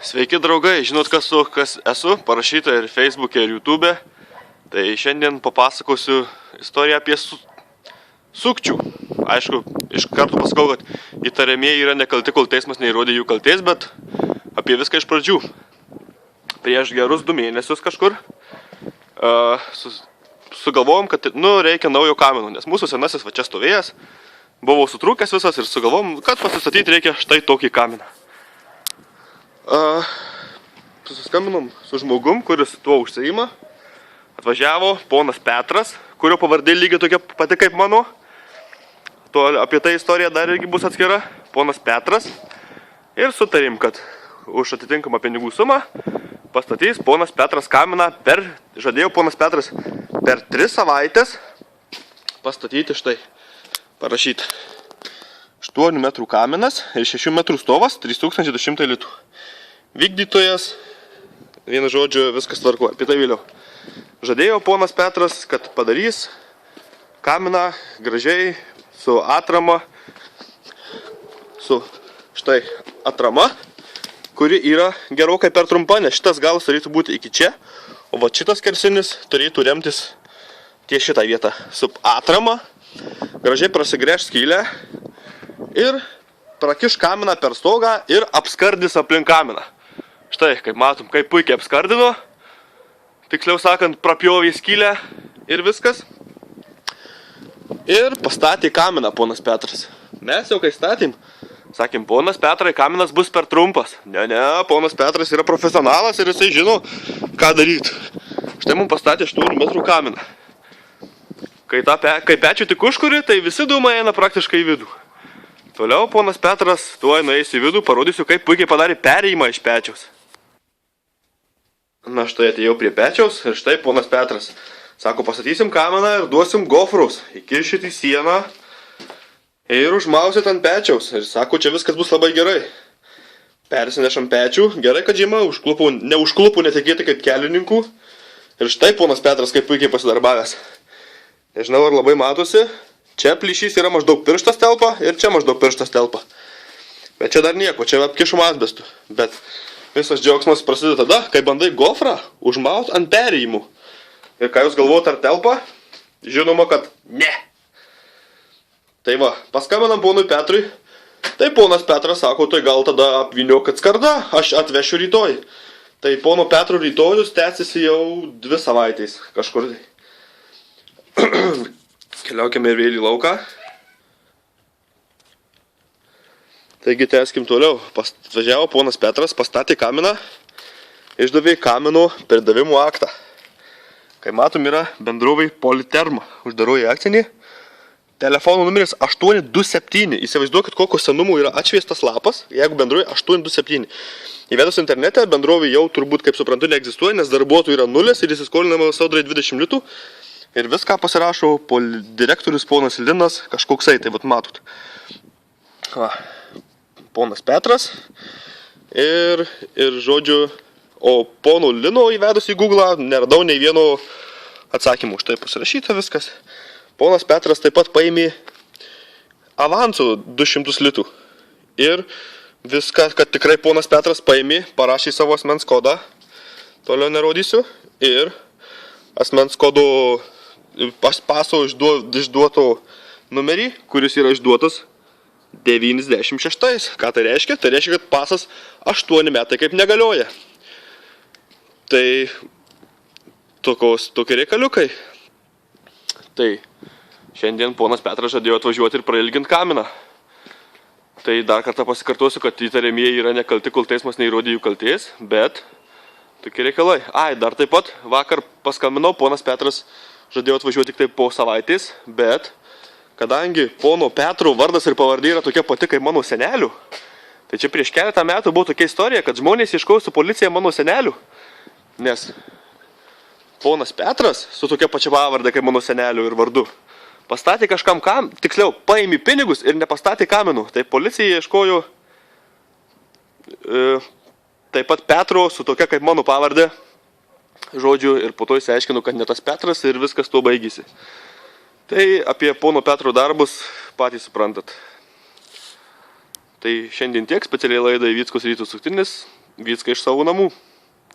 Sveiki draugai, žinot kas esu, parašyta ir Facebook'e, ir YouTube'e. Tai šiandien papasakosiu istoriją apie sukčių. Aišku, iš karto pasakau, kad įtariamieji yra nekalti, kol teismas neįrodė jų kaltės, bet apie viską iš pradžių. Prieš gerus 2 mėnesius kažkur sugalvojom, kad reikia naujo kamino, nes mūsų senasis va čia stovėjęs, buvo sutrūkęs visas ir sugalvojom, kad pasistatyti reikia štai tokį kaminą. Susiskambinom su žmogum, kuris tuo užsiima. Atvažiavo ponas Petras, kurio pavardė lygiai tokia pati kaip mano. Apie tai istorija dar irgi bus atskira. Ponas Petras. Ir sutarim, kad už atitinkamą pinigų sumą pastatys ponas Petras kaminą žadėjo ponas Petras per 3 savaitės pastatyti štai. Parašyta. 8 metrų kaminas ir 6 metrų stovas, 3200 litų. Vykdytojas, vienu žodžiu, viskas tvarkuoja, apie tai vėliau. Žadėjo ponas Petras, kad padarys kaminą gražiai su atrama, su štai atrama, kuri yra gerokai per trumpa, nes šitas galas turėtų būti iki čia, o va šitas kersinis turėtų remtis ties šitą vietą. Su atrama, gražiai prasigręš skylę ir prakiš kaminą per stogą ir apskardys aplink kaminą. Štai, kaip matom, kaip puikiai apskardino, tiksliau sakant, prapjovė skylę ir viskas. Ir pastatė kaminą ponas Petras. Mes jau kai statėm, sakėm, ponas Petrai, kaminas bus per trumpas. Ne, ponas Petras yra profesionalas ir jisai žino, ką daryti. Štai mums pastatė 8 metrų kaminą. Kai pečių tik užkuri, tai visi dūmai eina praktiškai į vidų. Toliau ponas Petras tuoj nueis į vidų, parodysiu, kaip puikiai padarė perėjimą iš pečiaus. Na štai atėjau prie pečiaus ir štai ponas Petras. Sako, pastatysim kaminą ir duosim gofrus. Įkišit į sieną ir užmausit ant pečiaus. Ir sako, čia viskas bus labai gerai. Persinešam pečių. Gerai, kad žiema neužklupų netikėti kaip kelininkų. Ir štai ponas Petras kaip puikiai pasidarbavęs. Nežinau, ar labai matosi. Čia plyšys yra maždaug pirštas telpa ir čia maždaug pirštas telpa. Bet čia dar nieko, čia apkišom asbestu. Bet visas džiaugsmas prasideda tada, kai bandai gofrą užmaut ant perėjimų. Ir ką jūs galvojat, ar telpa? Žinoma, kad ne. Tai va, paskambinam ponui Petrui. Tai ponas Petras sako, tai gal tada apvyniok atskardą, aš atvešiu rytoj. Tai pono Petro rytojus tęsiasi jau 2 savaitės kažkur. Keliaukime ir vėl į lauką. Taigi tęskim toliau. Atvažiavo ponas Petras, pastatė kaminą, išdavė kamino perdavimo aktą. Kai matom, yra bendrovai Politerma, uždaroji akcinė. Telefono numeris 827. Įsivaizduokit, kokio senumo yra atšviestas lapas, jeigu bendrovai 827. Įvedus internete, bendrovai jau turbūt, kaip suprantu, neegzistuoja, nes darbuotojų yra 0 ir įsiskolinama sodrai 20 litų. Ir viską pasirašo direktorius ponas Linas kažkoksai, tai vat matot. Va, ponas Petras ir žodžiu, o pono Lino įvedus į Google neradau nei vieno atsakymų. Štai pasirašyta viskas. Ponas Petras taip pat paėmė avansų 200 litų. Ir viską, kad tikrai ponas Petras paėmė, parašė savo asmens kodą. Toliau nerodysiu. Ir asmens kodo paso išduoto numerį, kuris yra išduotas 96. Ką tai reiškia? Tai reiškia, kad pasas 8 metai kaip negalioja. Tai tokie reikaliukai. Tai šiandien ponas Petras žadėjo atvažiuoti ir prailginti kaminą. Tai dar kartą pasikartosiu, kad įtariamieji yra nekalti, kol teismas neįrodė jų kaltės, bet tokie reikalai. Dar taip pat vakar paskambinau, ponas Petras žadėjo atvažiuoti tik taip po savaitės, bet kadangi pono Petro vardas ir pavardė yra tokia pati kaip mano senelių, tai čia prieš keletą metų buvo tokia istorija, kad žmonės ieškojo su policija mano senelių, nes ponas Petras su tokia pačia pavardė kaip mano senelių ir vardu pastatė kažkam tiksliau, paėmė pinigus ir nepastatė kaminų, tai policija ieškojo taip pat Petro su tokia kaip mano pavardė, žodžiu, ir po to įsiaiškinu, kad ne tas Petras ir viskas tuo baigėsi. Tai apie pono Petro darbus patys suprantat. Tai šiandien tiek, specialiai laidai Vyckos rytų suktinis. viską iš savo namų.